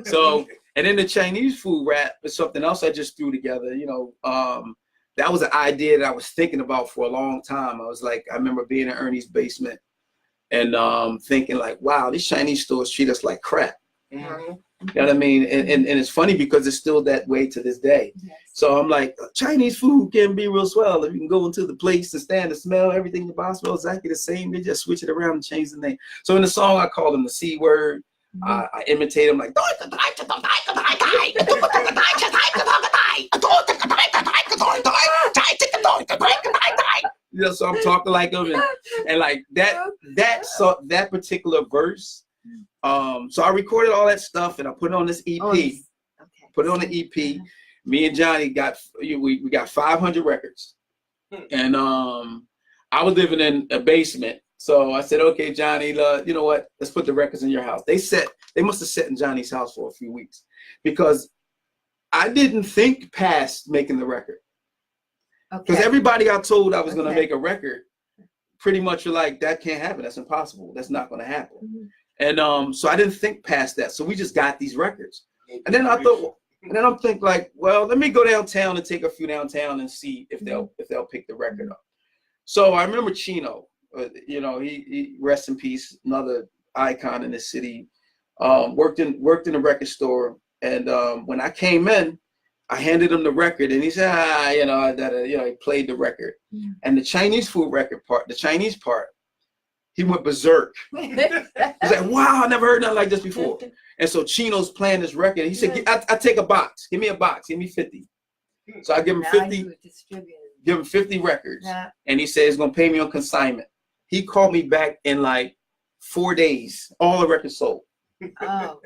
Speaker 3: So, and then the Chinese food rap is something else I just threw together. That was an idea that I was thinking about for a long time. I remember being in Ernie's basement and thinking like, wow, these Chinese stores treat us like crap.
Speaker 1: Mm-hmm.
Speaker 3: You know what I mean? And it's funny because it's still that way to this day.
Speaker 2: Yes.
Speaker 3: So I'm like, Chinese food can be real swell. If you can go into the place and stand and smell everything, the box smells exactly the same. They just switch it around and change the name. So in the song, I call them the C word. I imitate them like, so I'm talking like them and like that particular verse. So I recorded all that stuff and I put it on this EP.
Speaker 2: Okay.
Speaker 3: Put it on the EP. Me and Johnny got we got 500 records, and I was living in a basement. So I said, okay, Johnny, you know what? Let's put the records in your house. They must have sat in Johnny's house for a few weeks because I didn't think past making the record. Because everybody I told I was going to make a record, pretty much you're like, that can't happen. That's impossible. That's not going to happen. And so I didn't think past that. So we just got these records. And then I'm thinking like, well, let me go downtown and take a few downtown and see if they'll pick the record up. So I remember Chino, he rest in peace, another icon in the city, worked in a record store. And when I came in, I handed him the record and he said, he played the record. And the Chinese food record part, the Chinese part, he went berserk. He's like, wow, I never heard nothing like this before. And so Chino's playing this record. He said, I take a box. Give me a box. Give me 50. So I give him 50. Give him 50 records. And he said he's going to pay me on consignment. He called me back in like 4 days. All the records sold.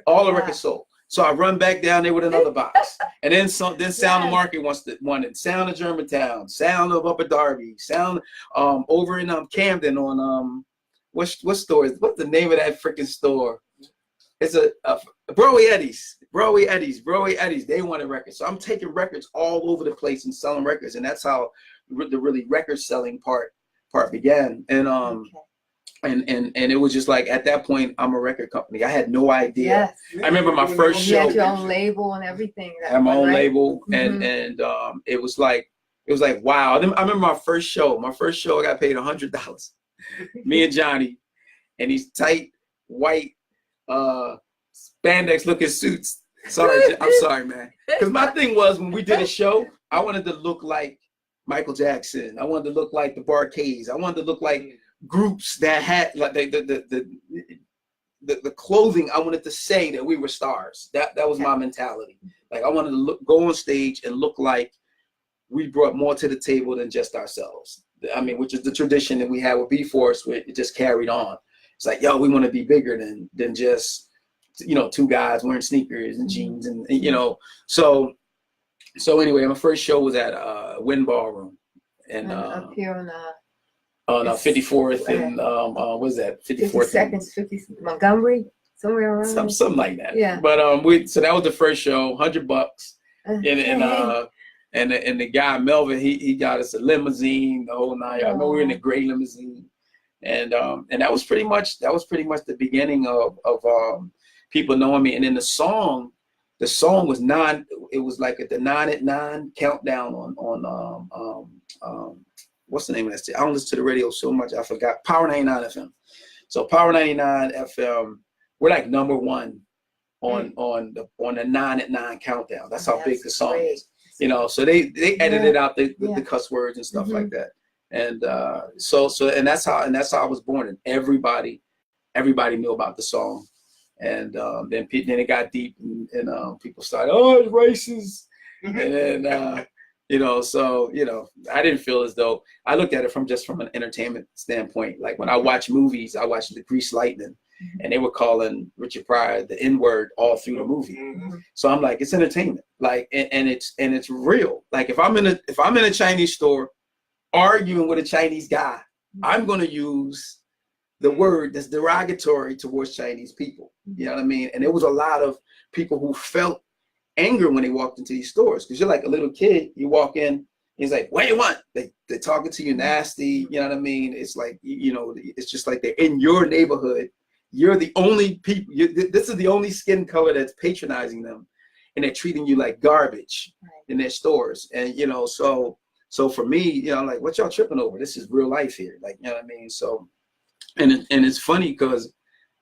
Speaker 3: All the records sold. So I run back down there with another box. And then Sound of Market wanted Sound of Germantown, Sound of Upper Darby, Sound over in Camden on what store is, what's the name of that freaking store? It's a Broadway Eddies. They wanted records. So I'm taking records all over the place and selling records. And that's how the really record selling part began. And and it was just like, at that point, I'm a record company. I had no idea. Yes. I remember my first show.
Speaker 2: You had your own label and everything.
Speaker 3: I had my own label. And it was like, wow. I remember my first show. I got paid $100. Me and Johnny, and these tight white spandex looking suits. I'm sorry, man. Because my thing was, when we did a show, I wanted to look like Michael Jackson. I wanted to look like the Barcades. I wanted to look like groups that had like the clothing. I wanted to say that we were stars. That was my mentality. Like I wanted to go on stage and look like we brought more to the table than just ourselves. I mean, which is the tradition that we had with B-Force, where it just carried on. It's like, yo, we want to be bigger than just, two guys wearing sneakers and jeans and So anyway, my first show was at Wind Ballroom and
Speaker 2: up here
Speaker 3: on 54th and what is that? 54th
Speaker 2: 50 Montgomery, somewhere around.
Speaker 3: Something like that.
Speaker 2: Yeah.
Speaker 3: But so that was the first show, $100. And the guy Melvin, he got us a limousine, the whole nine. I remember we were in a gray limousine, and that was pretty much the beginning of people knowing me. And then the song was 9. It was like at the 9 at 9 countdown on what's the name of that station? I don't listen to the radio so much, I forgot. Power 99 FM. So Power 99 FM, we're like #1 on the 9 at 9 countdown. That's how big the song is. You know, so they edited out the cuss words and stuff like that. And so and that's how I was born. And everybody knew about the song. And then it got deep, and people started, oh, it's racist. And then you know, so you know, I didn't feel as though, I looked at it from an entertainment standpoint. Like when I watch movies, I watched The Grease Lightning, and they were calling Richard Pryor the N-word all through the movie. So I'm like, it's entertainment. Like, and it's real. Like if I'm in a Chinese store arguing with a Chinese guy, I'm gonna use the word that's derogatory towards Chinese people. You know what I mean? And there was a lot of people who felt anger when they walked into these stores, because you're like a little kid. You walk in, he's like, what do you want? They're talking to you nasty. You know what I mean? It's like, you know, it's just like they're in your neighborhood. You're the only people, this is the only skin color that's patronizing them, and they're treating you like garbage in their stores. And, you know, so for me, you know, like, what y'all tripping over? This is real life here. Like, you know what I mean? So, and it's funny because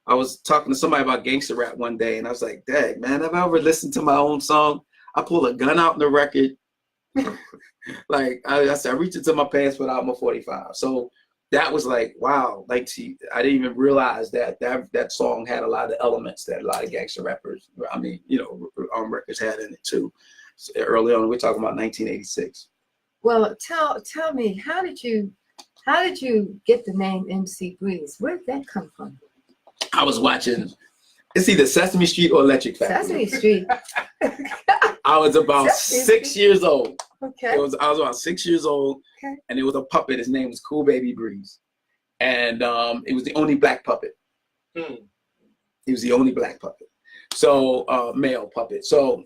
Speaker 3: I was talking to somebody about gangster rap one day, and I was like, dang, man, have I ever listened to my own song? I pull a gun out in the record. Like, I said, I reached into my pants without my 45. So that was like, wow. Like, I didn't even realize that song had a lot of elements that a lot of gangster rappers, I mean, you know, records had in it too. So early on, we're talking about 1986.
Speaker 2: Well, tell me, how did you get the name MC Breeze? Where did that come from? I
Speaker 3: was watching, it's either Sesame Street or Electric Factory.
Speaker 2: Sesame Street.
Speaker 3: I was about 6 years old.
Speaker 2: Okay.
Speaker 3: I was about 6 years old, and it was a puppet. His name was Cool Baby Breeze, and it was the only black puppet. He was the only black puppet, so male puppet. So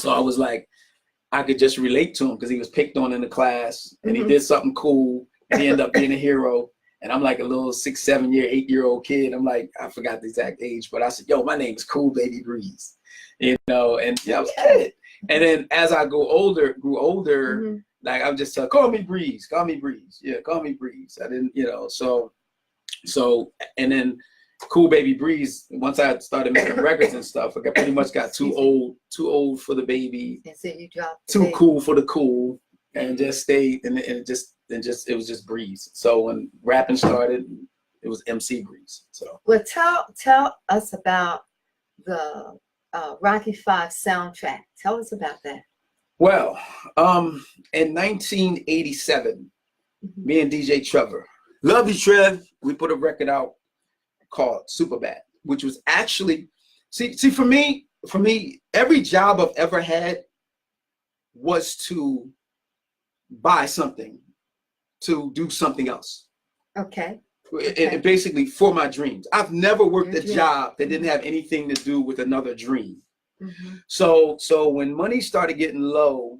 Speaker 3: I was like, I could just relate to him because he was picked on in the class, and he did something cool, and he ended up being a hero. And I'm like a little 6, 7 year, 8-year-old kid. I'm like, I forgot the exact age, but I said, yo, my name is Cool Baby Breeze, you know. And yeah, I was a kid. And then as I grew older, like I'm just call me Breeze, call me Breeze. Yeah, call me Breeze. I didn't, you know, so, and then Cool Baby Breeze, once I started making records and stuff, I pretty much got too old for the baby,
Speaker 2: and so you dropped
Speaker 3: too cool for the cool, and just stayed, and it was just Breeze. So when rapping started, it was MC Breeze. So
Speaker 2: well, tell us about the Rocky V soundtrack. Tell us about that.
Speaker 3: Well, in 1987, me and DJ Trevor, love you, Trev, we put a record out called Superbad, which was actually, see for me, every job I've ever had was to buy something, to do something else.
Speaker 2: Okay.
Speaker 3: It basically for my dreams. I've never worked a job that didn't have anything to do with another dream. So when money started getting low,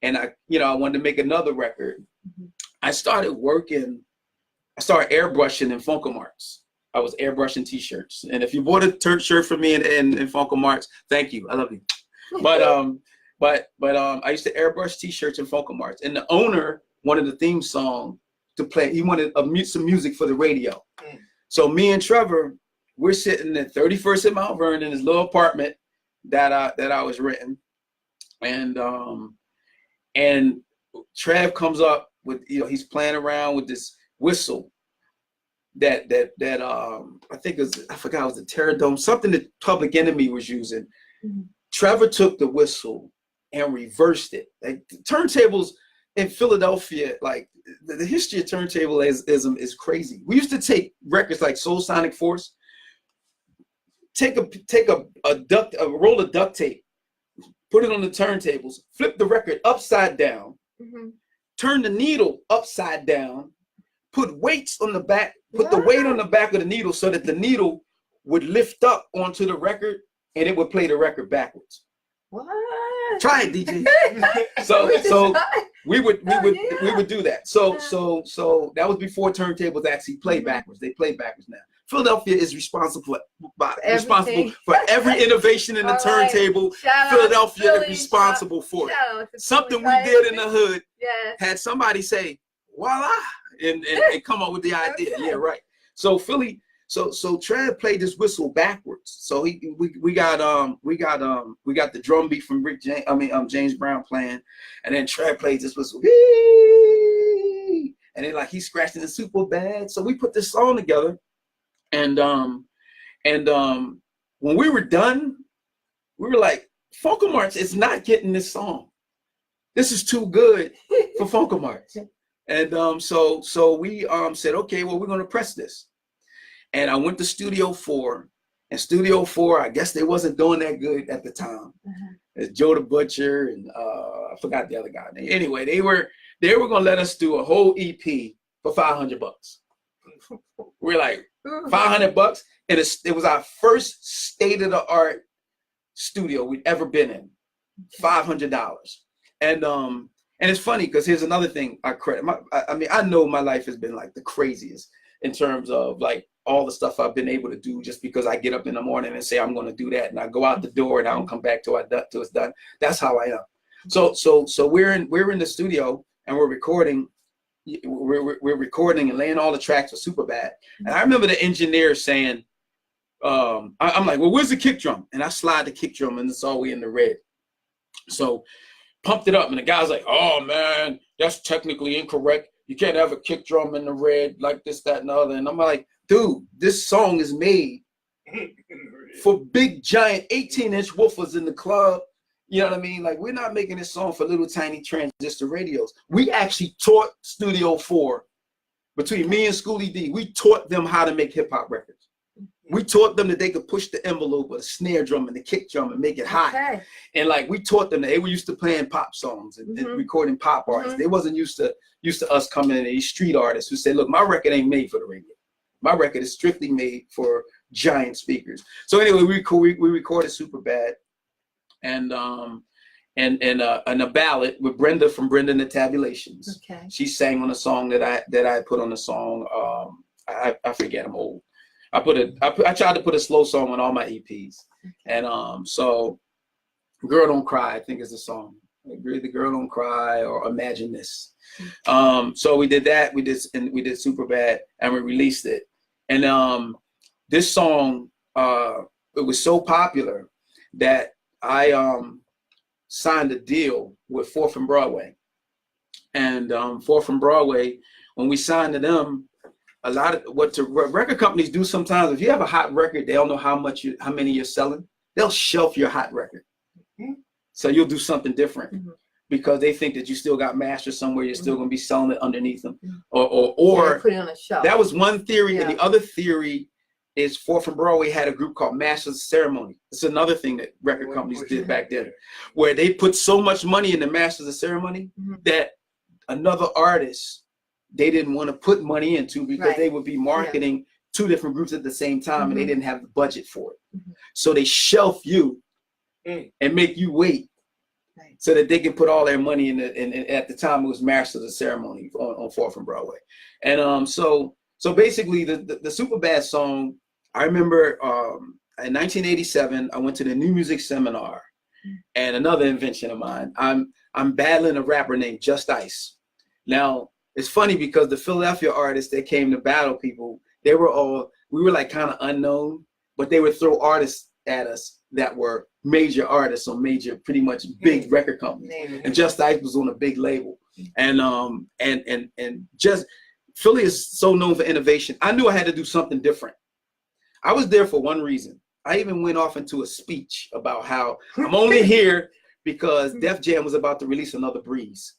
Speaker 3: and I wanted to make another record, I started airbrushing in Funko Marts. I was airbrushing t-shirts, and if you bought a shirt for me in Funko Marts, thank you, I love you. But I used to airbrush t-shirts in Funko Marts, and the owner wanted the theme song to play. He wanted some music for the radio. So me and Trevor, we're sitting at 31st at Mount Vernon, in his little apartment that I was renting, and Trev comes up with, he's playing around with this whistle that I think I forgot, it was the Terradome, something that Public Enemy was using. Trevor took the whistle and reversed it. Like, turntables in Philadelphia, like the history of turntablism is crazy. We used to take records like Soul Sonic Force, take a roll of duct tape, put it on the turntables, flip the record upside down, turn the needle upside down, put weights on the back, put the weight on the back of the needle so that the needle would lift up onto the record and it would play the record backwards.
Speaker 2: What?
Speaker 3: Try it, DJ. So we would do that. So that was before turntables actually play backwards. They play backwards now. Philadelphia is responsible for every innovation in the turntable. Philadelphia is responsible for it. Something we did in the hood had somebody say, voila, and come up with the idea.
Speaker 2: Okay.
Speaker 3: Yeah, right. So Philly, so Trev played this whistle backwards. So we got the drum beat from James Brown playing, and then Trev plays this whistle, and then like he's scratching it super bad. So we put this song together, and when we were done, we were like, Funko March is not getting this song. This is too good for Funko March. And so we said, okay, well, we're gonna press this. And I went to Studio 4, and Studio 4, I guess they wasn't doing that good at the time. It's Joe the Butcher and I forgot the other guy. Anyway, they were gonna let us do a whole EP for $500. We're like, $500, and it was our first state-of-the-art studio we'd ever been in. $500. And it's funny because here's another thing I credit. I know my life has been like the craziest in terms of like all the stuff I've been able to do just because I get up in the morning and say I'm going to do that, and I go out the door and I don't come back till it's done. That's how I am. So we're in the studio and we're recording. We're recording and laying all the tracks for Superbad. And I remember the engineer saying, I'm like, well, where's the kick drum? And I slide the kick drum and it's all the way in the red. So pumped it up, and the guy's like, oh man, that's technically incorrect. You can't have a kick drum in the red like this, that, and the other. And I'm like, dude, this song is made for big, giant 18-inch woofers in the club. You know what I mean? Like, we're not making this song for little tiny transistor radios. We actually taught Studio 4, between me and Schoolie D, we taught them how to make hip hop records. We taught them that they could push the envelope with a snare drum and the kick drum and make it hot. Okay. And like, we taught them that they were used to playing pop songs and recording pop artists. They wasn't used to us coming in, these street artists who say, look, my record ain't made for the radio. My record is strictly made for giant speakers. So anyway, we recorded Superbad, and a ballad with Brenda from Brenda and the Tabulations. Okay. She sang on a song that I put on the song. I forget, I'm old. I tried to put a slow song on all my EPs. And so Girl Don't Cry, I think is the song. The Girl Don't Cry, or Imagine This. So we did that. We did Superbad, and we released it. And this song, it was so popular that I signed a deal with 4th and Broadway. And 4th and Broadway, when we signed to them, a lot of what record companies do sometimes, if you have a hot record, they don't know how many you're selling. They'll shelf your hot record. So you'll do something different because they think that you still got masters somewhere. You're still going to be selling it underneath them, or
Speaker 2: put it on a shelf. That
Speaker 3: was one theory, and the other theory is 4th and Broadway had a group called Masters of Ceremony. It's another thing that record companies did back then, where they put so much money in the Masters of Ceremony that another artist they didn't want to put money into because they would be marketing two different groups at the same time, and they didn't have the budget for it. So they shelf you and make you wait so that they can put all their money in and at the time it was Masters of Ceremony on 4th and Broadway. And so basically the Superbad song, I remember in 1987, I went to the New Music Seminar, and another invention of mine, I'm battling a rapper named Just Ice. Now, it's funny because the Philadelphia artists that came to battle people, we were like kind of unknown, but they would throw artists at us that were major artists on major, pretty much big record companies. And Just Ice was on a big label. And just Philly is so known for innovation. I knew I had to do something different. I was there for one reason. I even went off into a speech about how I'm only here because Def Jam was about to release another Breeze.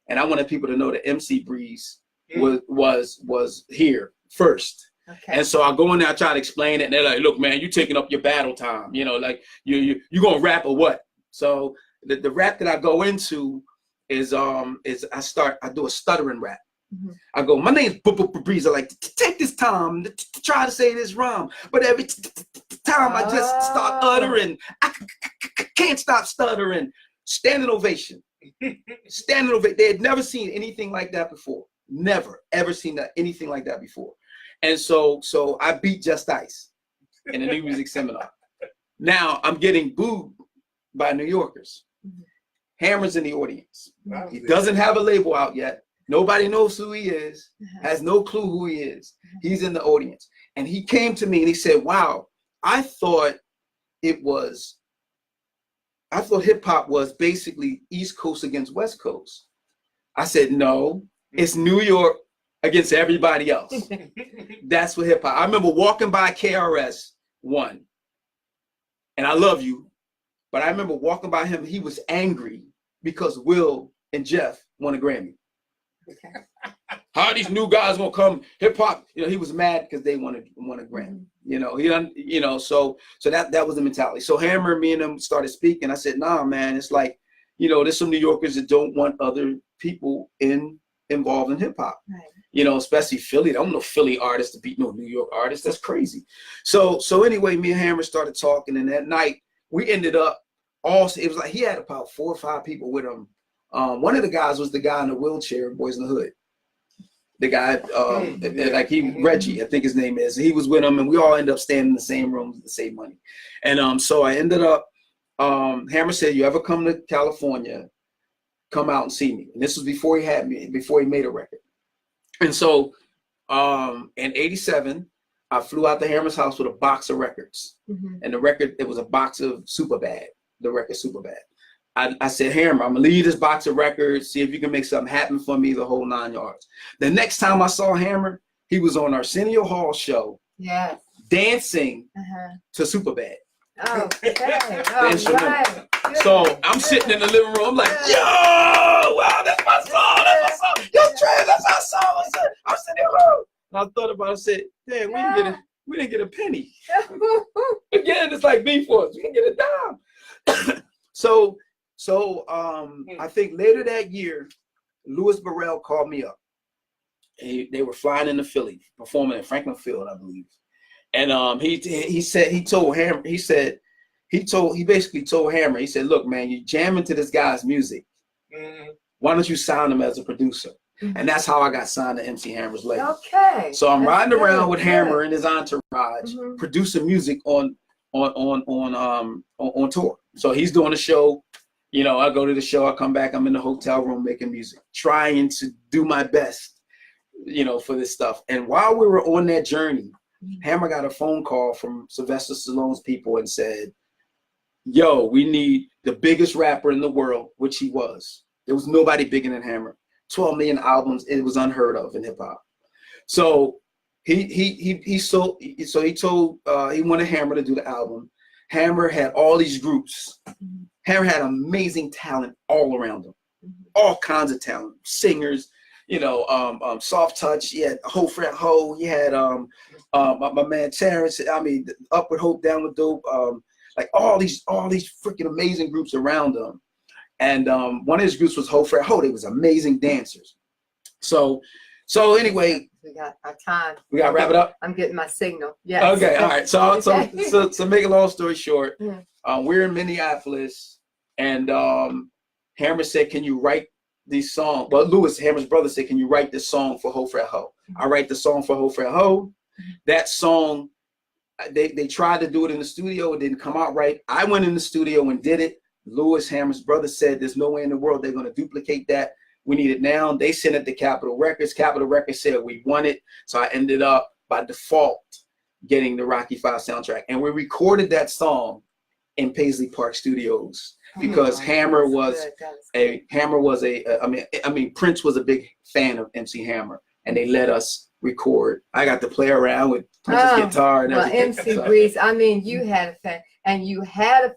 Speaker 3: And I wanted people to know that MC Breeze was here first. Okay. And so I go in there, I try to explain it, and they're like, look, man, you taking up your battle time. You know, like you gonna rap or what? So the rap that I go into is I do a stuttering rap. I go, my name's Breeze. I like take this time to try to say this rhyme, but every time I just start uttering, I can't stop stuttering. Standing ovation. Standing ovation. They had never seen anything like that before. Never ever seen anything like that before. And so I beat Just Ice in the New Music Seminar. Now I'm getting booed by New Yorkers. Hammer's in the audience. He doesn't have a label out yet. Nobody knows who he is, has no clue who he is. He's in the audience. And he came to me and he said, wow, I thought hip hop was basically East Coast against West Coast. I said, no, it's New York against everybody else. That's what hip hop. I remember walking by KRS-One, and I love you, but I remember walking by him. He was angry because Will and Jeff won a Grammy.
Speaker 2: Okay.
Speaker 3: How are these new guys gonna come hip hop? You know, he was mad because they won a Grammy. You know, so that was the mentality. So Hammer, me and him started speaking. I said, nah, man, it's like, you know, there's some New Yorkers that don't want other people involved in hip hop. Right. You know, especially Philly. I don't know Philly artists to beat no New York artists. That's crazy. So anyway, me and Hammer started talking, and that night we ended up it was like he had about 4 or 5 people with him. One of the guys was the guy in the wheelchair in Boys in the Hood. The guy, Reggie, I think his name is. He was with him, and we all ended up staying in the same rooms to save money. And so I ended up, Hammer said, you ever come to California, come out and see me. And this was before he had me, before he made a record. And so in '87, I flew out to Hammer's house with a box of records. And the record, it was a box of Superbad, the record Superbad. I said, Hammer, I'm gonna leave this box of records, see if you can make something happen for me, the whole 9 yards. The next time I saw Hammer, he was on Arsenio Hall show, dancing to Superbad.
Speaker 2: Oh, okay. Oh, right.
Speaker 3: So I'm sitting in the living room, I'm like, yo, wow, that's my song, that's my song. Yo, Trey, that's our song. I'm sitting there, and I thought about it, I said, damn, we didn't get a penny. Again, it's like beef for us, we didn't get a dime. So I think later that year, Louis Burrell called me up. They were flying into Philly, performing at Franklin Field, I believe. And he basically told Hammer, he said, look, man, you jamming to this guy's music. Why don't you sign him as a producer? And that's how I got signed to MC Hammer's label. Okay. So I'm riding around with Hammer and his entourage, producing music on tour. So he's doing a show. You know, I go to the show, I come back, I'm in the hotel room making music, trying to do my best, you know, for this stuff. And while we were on that journey, Hammer got a phone call from Sylvester Stallone's people and said, yo, we need the biggest rapper in the world, which he was. There was nobody bigger than Hammer. 12 million albums, it was unheard of in hip hop. So he wanted Hammer to do the album. Hammer had all these groups. Hammer had amazing talent all around him, all kinds of talent, singers, you know, soft touch. He had Ho Fret Ho. He had my man Terrence. I mean, Up With Hope, Down With Dope. Like all these freaking amazing groups around him. And one of his groups was Ho Fret Ho. They was amazing dancers. So anyway,
Speaker 2: we got our time.
Speaker 3: We got to wrap it up.
Speaker 2: I'm getting my signal. Yes.
Speaker 3: Okay. All right. So make a long story short, we're in Minneapolis. And Hammer said, can you write these songs? Well, Louis, Hammer's brother, said, can you write this song for Ho Fret Ho? I write the song for Ho Fret Ho. That song, they tried to do it in the studio. It didn't come out right. I went in the studio and did it. Louis, Hammer's brother, said there's no way in the world they're going to duplicate that. We need it now. They sent it to Capitol Records. Capitol Records said we want it. So I ended up, by default, getting the Rocky V soundtrack. And we recorded that song in Paisley Park Studios. Because Hammer was Prince was a big fan of MC Hammer, and they let us record. I got to play around with Prince's guitar and everything.
Speaker 2: MC Breeze, I mean, you had a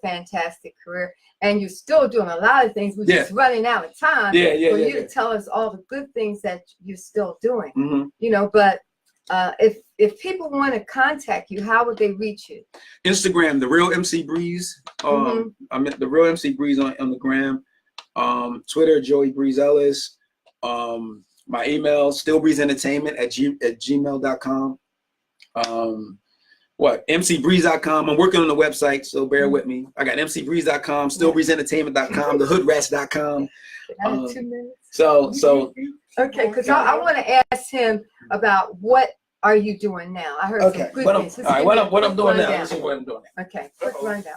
Speaker 2: fantastic career, and you're still doing a lot of things. We're just running out of time for you to tell us all the good things that you're still doing. You know, but if people want to contact you, how would they reach you?
Speaker 3: Instagram, The Real MC Breeze. I'm at The Real MC Breeze on the gram. Twitter, Joey Breeze Ellis. My email, stillbreezeentertainment@gmail.com. mcbreeze.com. I'm working on the website, so bear with me. I got mcbreeze.com, stillbreezeentertainment.com, thehoodrats.com.
Speaker 2: 2 minutes.
Speaker 3: So
Speaker 2: okay, because I want to ask him about what are you doing now. I heard some good things.
Speaker 3: All right, what I'm doing now. This is what I'm doing now.
Speaker 2: Okay, quick rundown.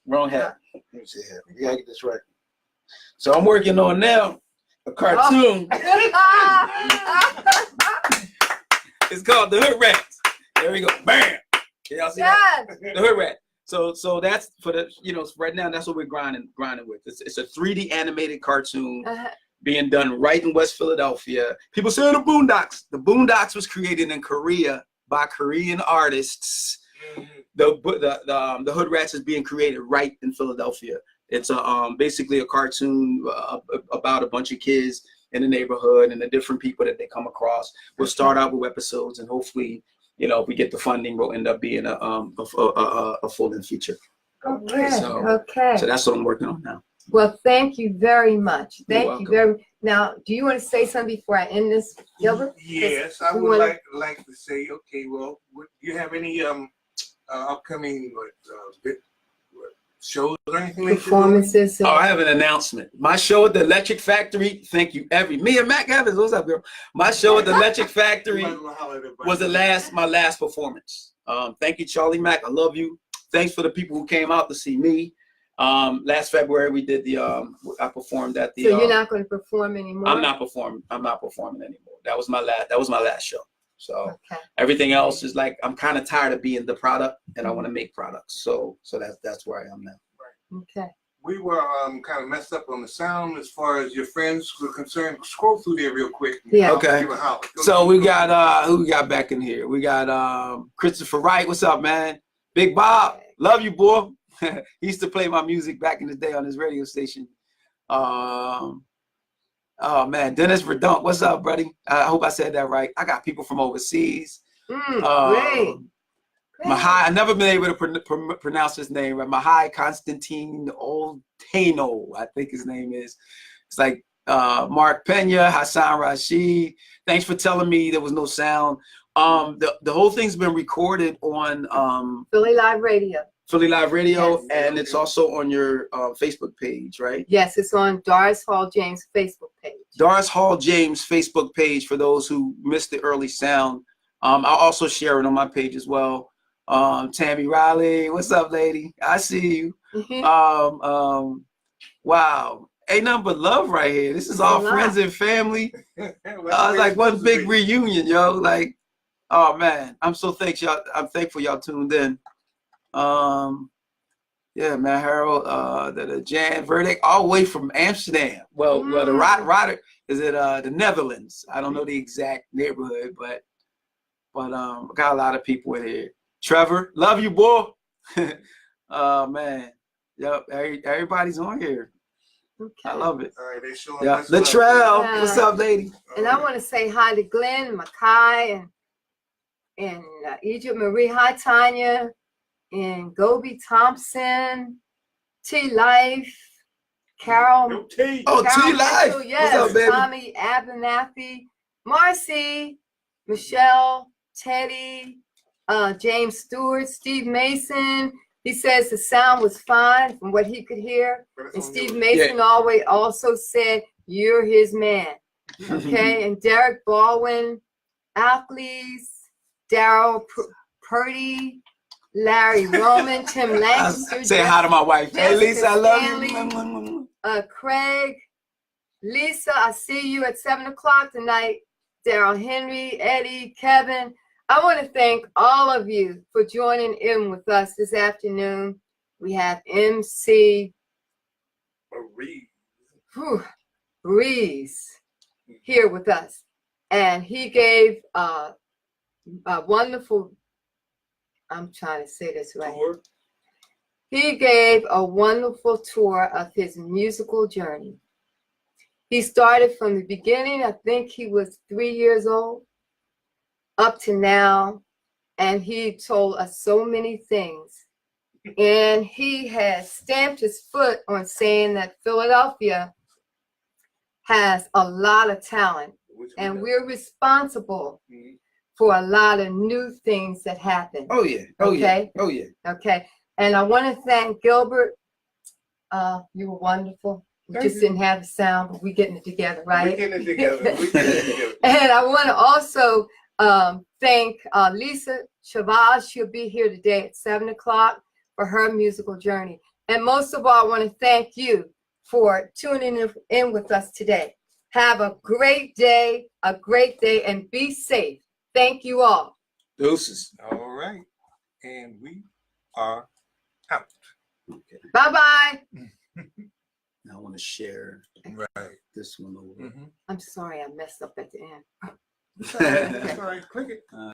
Speaker 3: Wrong hat. Let me see here. We gotta get this right. So I'm working on now a cartoon. It's called the Hood Rats. There we go. Bam. Can y'all see that? The Hood Rat. So that's for the, right now, that's what we're grinding with. It's a 3D animated cartoon being done right in West Philadelphia. People say the Boondocks. The Boondocks was created in Korea by Korean artists. The Hood Rats is being created right in Philadelphia. It's basically a cartoon about a bunch of kids in the neighborhood and the different people that they come across. We'll start out with episodes, and hopefully, if we get the funding, we'll end up being a full-length feature.
Speaker 2: Okay.
Speaker 3: So that's what I'm working on now.
Speaker 2: Well, thank you very much.
Speaker 3: Thank
Speaker 2: you very. Now, do you want to say something before I end this, Gilbert?
Speaker 1: Yes, I would like to say. Okay, well, do you have any upcoming shows or anything?
Speaker 2: Performances.
Speaker 3: I have an announcement. My show at the Electric Factory. Thank you, me and Mac Evans. What's up, girl? My show at the Electric Factory was my last performance. Thank you, Charlie Mac. I love you. Thanks for the people who came out to see me. Last February we did I performed at the.
Speaker 2: So you're not going to perform anymore? I'm not performing
Speaker 3: anymore. That was my last show. So everything else is like, I'm kind of tired of being the product, and I want to make products. So that's where I am now.
Speaker 1: Right. Okay. We were kind of messed up on the sound as far as your friends were concerned. Scroll through there real quick.
Speaker 2: Yeah.
Speaker 3: Okay. So we got who we got back in here? We got Christopher Wright. What's up, man? Big Bob, love you, boy. He used to play my music back in the day on his radio station. Oh man, Dennis Verdunk, what's up, buddy? I hope I said that right. I got people from overseas.
Speaker 2: Great.
Speaker 3: Mahai, I've never been able to pronounce his name right. Mahai Constantine Oltano, I think his name is. It's like Mark Pena, Hassan Rashid. Thanks for telling me there was no sound. The whole thing's been recorded on
Speaker 2: Philly Live Radio.
Speaker 3: Philly Live Radio,
Speaker 2: yes.
Speaker 3: And it's also on your Facebook page, right?
Speaker 2: Yes, it's on Doris Hall James' Facebook page.
Speaker 3: Doris Hall James' Facebook page for those who missed the early sound. I'll also share it on my page as well. Tammy Riley, what's up, lady? I see you. Wow, ain't nothing but love right here. This is all friends and family. It's like one big reunion, yo. Like, oh man, I'm thankful y'all tuned in. Yeah, man, Harold, the Jan Verdict, all the way from Amsterdam. Well, the Rotterdam is it the Netherlands. I don't know the exact neighborhood, but got a lot of people in here. Trevor, love you, boy. Man, yep, everybody's on here.
Speaker 2: Okay.
Speaker 3: I love it.
Speaker 1: All right, they showing
Speaker 3: Latrell, what's up, lady?
Speaker 2: And I want to say hi to Glenn, Makai, and Egypt Marie. Hi, Tanya. And Gobi Thompson, T Life, Carol.
Speaker 1: T.
Speaker 3: Oh, T Life.
Speaker 2: Yes,
Speaker 3: what's up, baby?
Speaker 2: Tommy Abernathy, Marcy, Michelle, Teddy, James Stewart, Steve Mason. He says the sound was fine from what he could hear. And Steve Mason always also said, "You're his man." Okay, and Derek Baldwin, Athletes, Daryl Purdy, Larry Roman, Tim Lancaster.
Speaker 3: Say hi to my wife. Hey, Lisa, I love
Speaker 2: you. Craig, Lisa, I see you at 7 o'clock tonight. Daryl Henry, Eddie, Kevin. I want to thank all of you for joining in with us this afternoon. We have MC Breeze here with us. And he gave a wonderful, I'm trying to say this right.
Speaker 1: Tour.
Speaker 2: He gave a wonderful tour of his musical journey. He started from the beginning. I think he was 3 years old up to now. And he told us so many things. And he has stamped his foot on saying that Philadelphia has a lot of talent. And we're responsible for a lot of new things that happen.
Speaker 3: Oh, yeah. Oh,
Speaker 2: okay?
Speaker 3: Yeah. Oh, yeah.
Speaker 2: Okay. And I want to thank Gilbert. You were wonderful. We just didn't have the sound, but we're getting it together, right?
Speaker 1: We're getting it together.
Speaker 2: And I want to also thank Lisa Chavez. She'll be here today at 7 o'clock for her musical journey. And most of all, I want to thank you for tuning in with us today. Have a great day, and be safe. Thank you all.
Speaker 3: Deuces.
Speaker 1: All right. And we are out.
Speaker 3: Okay.
Speaker 2: Bye-bye.
Speaker 3: Now I want to share
Speaker 1: Right.
Speaker 3: this one over.
Speaker 1: Mm-hmm.
Speaker 2: I'm sorry I messed up at the end.
Speaker 1: That's all right. Click it.